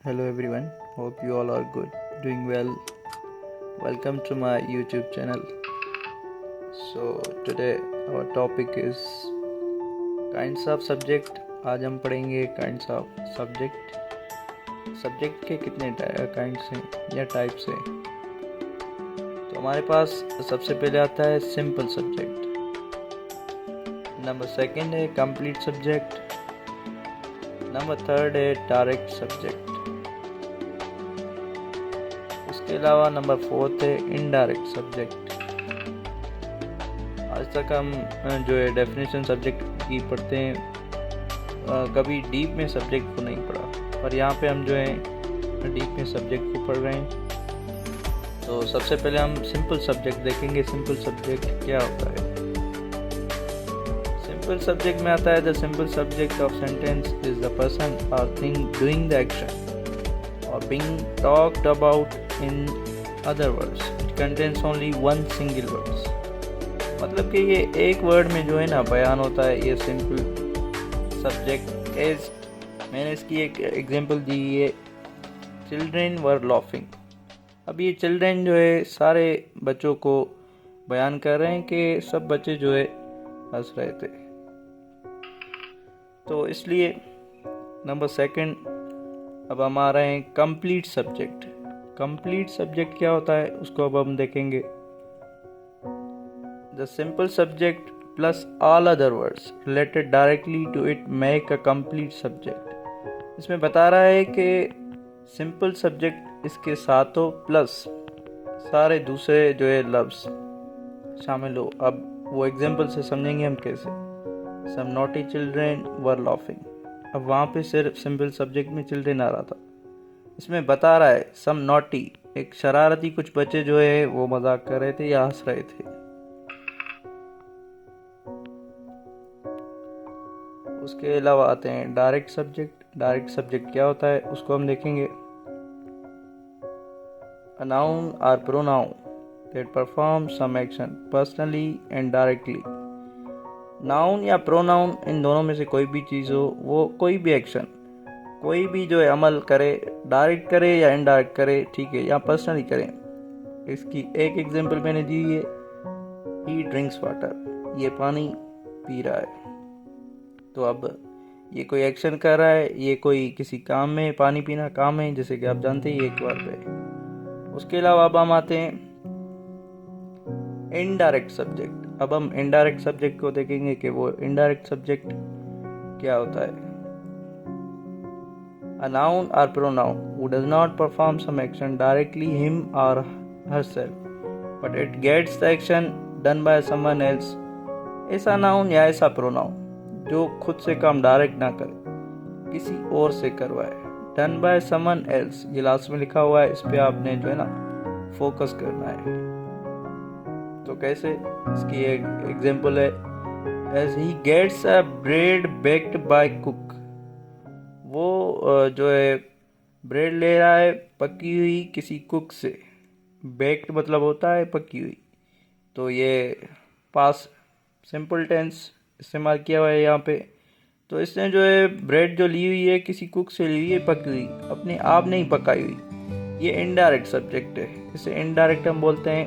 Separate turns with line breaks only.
Hello everyone, hope you all are good, doing well. Welcome to my YouTube channel. So today our topic is kinds of subject. आज हम पढ़ेंगे kinds of subject. Subject के कितने kinds हैं या types हैं। तो हमारे पास सबसे पहले आता है सिंपल सब्जेक्ट, नंबर सेकंड है कंप्लीट सब्जेक्ट, नंबर थर्ड है डायरेक्ट सब्जेक्ट, उसके अलावा नंबर फोर्थ है इनडायरेक्ट सब्जेक्ट। आज तक हम जो है डेफिनेशन सब्जेक्ट की पढ़ते हैं, कभी डीप में सब्जेक्ट को नहीं पढ़ा, पर यहाँ पे हम जो है डीप में सब्जेक्ट को पढ़ रहे हैं। तो सबसे पहले हम सिंपल सब्जेक्ट देखेंगे। सिंपल सब्जेक्ट क्या होता है? सिंपल सब्जेक्ट में आता है the simple subject of sentence is the person और थिंग डूइंग द एक्शन और being talked about in other words it contains only one single words. मतलब कि ये एक वर्ड में जो है ना बयान होता है, ये सिंपल सब्जेक्ट। एज मैंने इसकी एक एग्जांपल दी है, चिल्ड्रेन वर लाफिंग। अब ये चिल्ड्रेन जो है सारे बच्चों को बयान कर रहे हैं कि सब बच्चे जो है हंस रहे थे। तो इसलिए नंबर सेकंड अब हम आ रहे हैं कंप्लीट सब्जेक्ट। कंप्लीट सब्जेक्ट क्या होता है उसको अब हम देखेंगे। The simple subject plus all other words related directly to it make a complete subject. इसमें बता रहा है कि सिंपल सब्जेक्ट इसके साथ हो प्लस सारे दूसरे जो है लफ्ज शामिल हो। अब वो एग्जांपल से समझेंगे हम कैसे। सम नॉटी चिल्ड्रेन वर लाफिंग। अब वहाँ पे सिर्फ सिंपल सब्जेक्ट में चिल्ड्रेन आ रहा था, इसमें बता रहा है सम नॉटी, एक शरारती कुछ बच्चे जो है वो मजाक कर रहे थे या हंस रहे थे। उसके अलावा आते हैं डायरेक्ट सब्जेक्ट। डायरेक्ट सब्जेक्ट क्या होता है उसको हम देखेंगे। अ नाउन और pronoun that perform some action personally and directly। Noun या प्रोनाउन इन दोनों में से कोई भी चीज़ हो, वो कोई भी एक्शन, कोई भी जो है अमल करे, डायरेक्ट करे या इनडायरेक्ट करे, ठीक है, या पर्सनली करें। इसकी एक एग्जांपल मैंने दी है, ही ड्रिंक्स वाटर, ये पानी पी रहा है। तो अब ये कोई एक्शन कर रहा है, ये कोई किसी काम में, पानी पीना काम है जैसे कि आप जानते ही एक बार पे। उसके अलावा अब हम आते हैं इनडायरेक्ट सब्जेक्ट। अब हम इनडायरेक्ट सब्जेक्ट को देखेंगे कि वो इनडायरेक्ट सब्जेक्ट क्या होता है। A noun or pronoun who does not perform some action directly him or herself but it gets the action done by someone else। ऐसा नाउन या ऐसा प्रोनाउन जो खुद से काम डायरेक्ट ना करे, किसी और से करवाए। डन बाय समवन एल्स, ये लास्ट में लिखा हुआ है, इस पे आपने जो है ना फोकस करना है। तो कैसे? इसकी एक एग्जांपल है, as he gets a bread baked by cook. वो जो है ब्रेड ले रहा है पकी हुई किसी कुक से। बेक्ड मतलब होता है पकी हुई, तो ये पास सिंपल टेंस इस्तेमाल किया हुआ है यहाँ पे। तो इसने जो है ब्रेड जो ली हुई है किसी कुक से ली हुई है, पकी हुई, अपने आप नहीं पकाई हुई। ये इनडायरेक्ट सब्जेक्ट है, इसे इनडायरेक्ट हम बोलते हैं